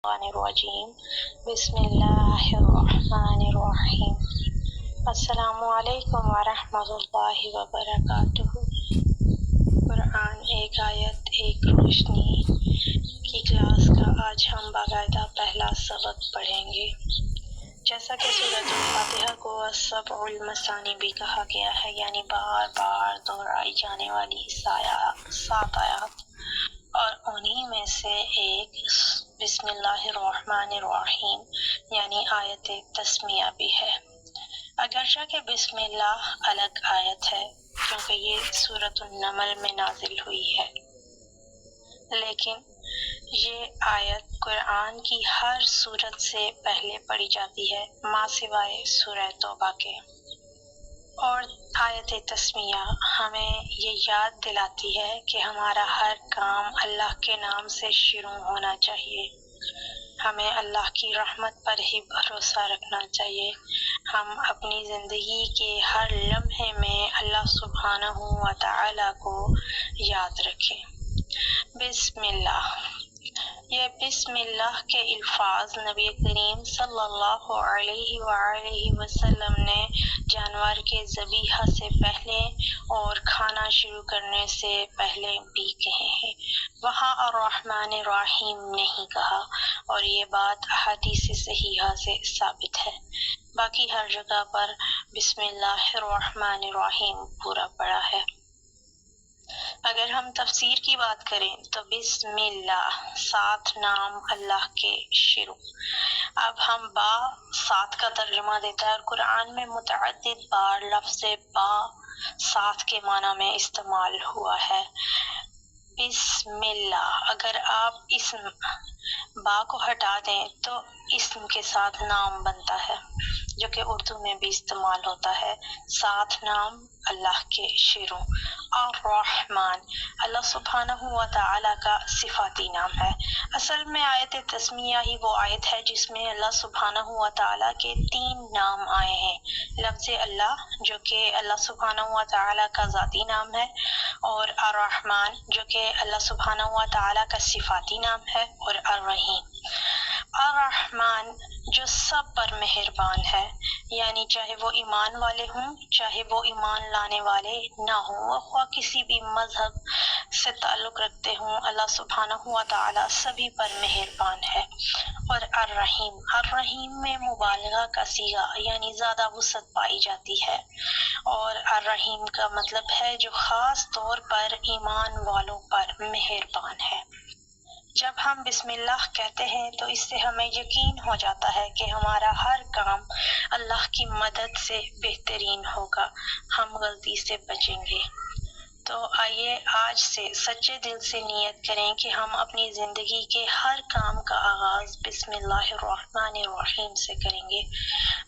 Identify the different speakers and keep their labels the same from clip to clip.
Speaker 1: الرجیم بسم اللہ الرحمن الرحیم السلام علیکم ورحمۃ اللہ وبرکاتہ۔ قرآن ایک آیت ایک روشنی کی کلاس کا آج ہم باقاعدہ پہلا سبق پڑھیں گے۔ جیسا کہ سورۃ الفاتحہ کو السبع المثانی بھی کہا گیا ہے، یعنی بار بار دہرائی جانے والی 7 آیات، اور انہی میں سے ایک بسم اللہ الرحمن الرحیم یعنی آیت تسمیہ بھی ہے، اگرچہ کہ بسم اللہ الگ آیت ہے کیونکہ یہ سورۃ النمل میں نازل ہوئی ہے، لیکن یہ آیت قرآن کی ہر سورت سے پہلے پڑھی جاتی ہے ما سوائے سورہ توبہ کے۔ اور آیت تسمیہ ہمیں یہ یاد دلاتی ہے کہ ہمارا ہر کام اللہ کے نام سے شروع ہونا چاہیے، ہمیں اللہ کی رحمت پر ہی بھروسہ رکھنا چاہیے، ہم اپنی زندگی کے ہر لمحے میں اللہ سبحانہ و تعالی کو یاد رکھیں۔ بسم اللہ، یہ بسم اللہ کے الفاظ نبی کریم صلی اللہ علیہ وآلہ وسلم نے جانور کے ذبیحہ سے پہلے اور کھانا شروع کرنے سے پہلے بھی کہے ہیں، وہاں الرحمن الرحیم نہیں کہا، اور یہ بات احادیث صحیحہ سے ثابت ہے۔ باقی ہر جگہ پر بسم اللہ الرحمن الرحیم پورا پڑا ہے۔ اگر ہم تفسیر کی بات کریں تو بسم اللہ 7 نام اللہ کے شروع۔ اب ہم با 7 کا ترجمہ دیتا ہے، اور قرآن میں متعدد بار لفظ با 7 کے معنی میں استعمال ہوا ہے۔ بسم اللہ، اگر آپ اسم با کو ہٹا دیں تو اسم کے ساتھ نام بنتا ہے، جو کہ اردو میں بھی استعمال ہوتا ہے۔ 7 نام اللہ کے شروع۔ الرحمن، اللہ سبحانہ و تعالی کا صفاتی نام ہے۔ اصل میں آیت تسمیہ ہی وہ آیت ہے جس میں اللہ سبحانہ و تعالی کے 3 نام آئے ہیں، لفظ اللہ جو کہ اللہ سبحانہ و تعالی کا ذاتی نام ہے، اور الرحمن جو کہ اللہ سبحانہ و تعالی کا صفاتی نام ہے، اور الرحیم۔ الرحمن جو سب پر مہربان ہے، یعنی چاہے وہ ایمان والے ہوں چاہے وہ ایمان لانے والے نہ ہوں، وہ خواہ کسی بھی مذہب سے تعلق رکھتے ہوں، اللہ سبحانہ و تعالی سبھی پر مہربان ہے۔ اور الرحیم، الرحیم میں مبالغہ کا صیغہ یعنی زیادہ وسعت پائی جاتی ہے، اور الرحیم کا مطلب ہے جو خاص طور پر ایمان والوں پر مہربان ہے۔ جب ہم بسم اللہ کہتے ہیں تو اس سے ہمیں یقین ہو جاتا ہے کہ ہمارا ہر کام اللہ کی مدد سے بہترین ہوگا، ہم غلطی سے بچیں گے۔ تو آئیے آج سے سچے دل سے نیت کریں کہ ہم اپنی زندگی کے ہر کام کا آغاز بسم اللہ الرحمن الرحیم سے کریں گے۔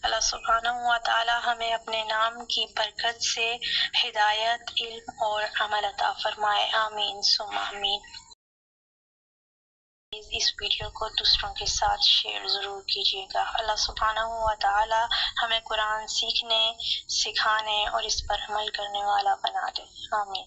Speaker 1: اللہ سبحانہ و تعالی ہمیں اپنے نام کی برکت سے ہدایت، علم اور عمل عطا فرمائے، آمین ثم آمین۔ اس ویڈیو کو دوسروں کے ساتھ شیئر ضرور کیجیے گا۔ اللہ سبحانہ و تعالی ہمیں قرآن سیکھنے، سکھانے اور اس پر عمل کرنے والا بنا دے، آمین۔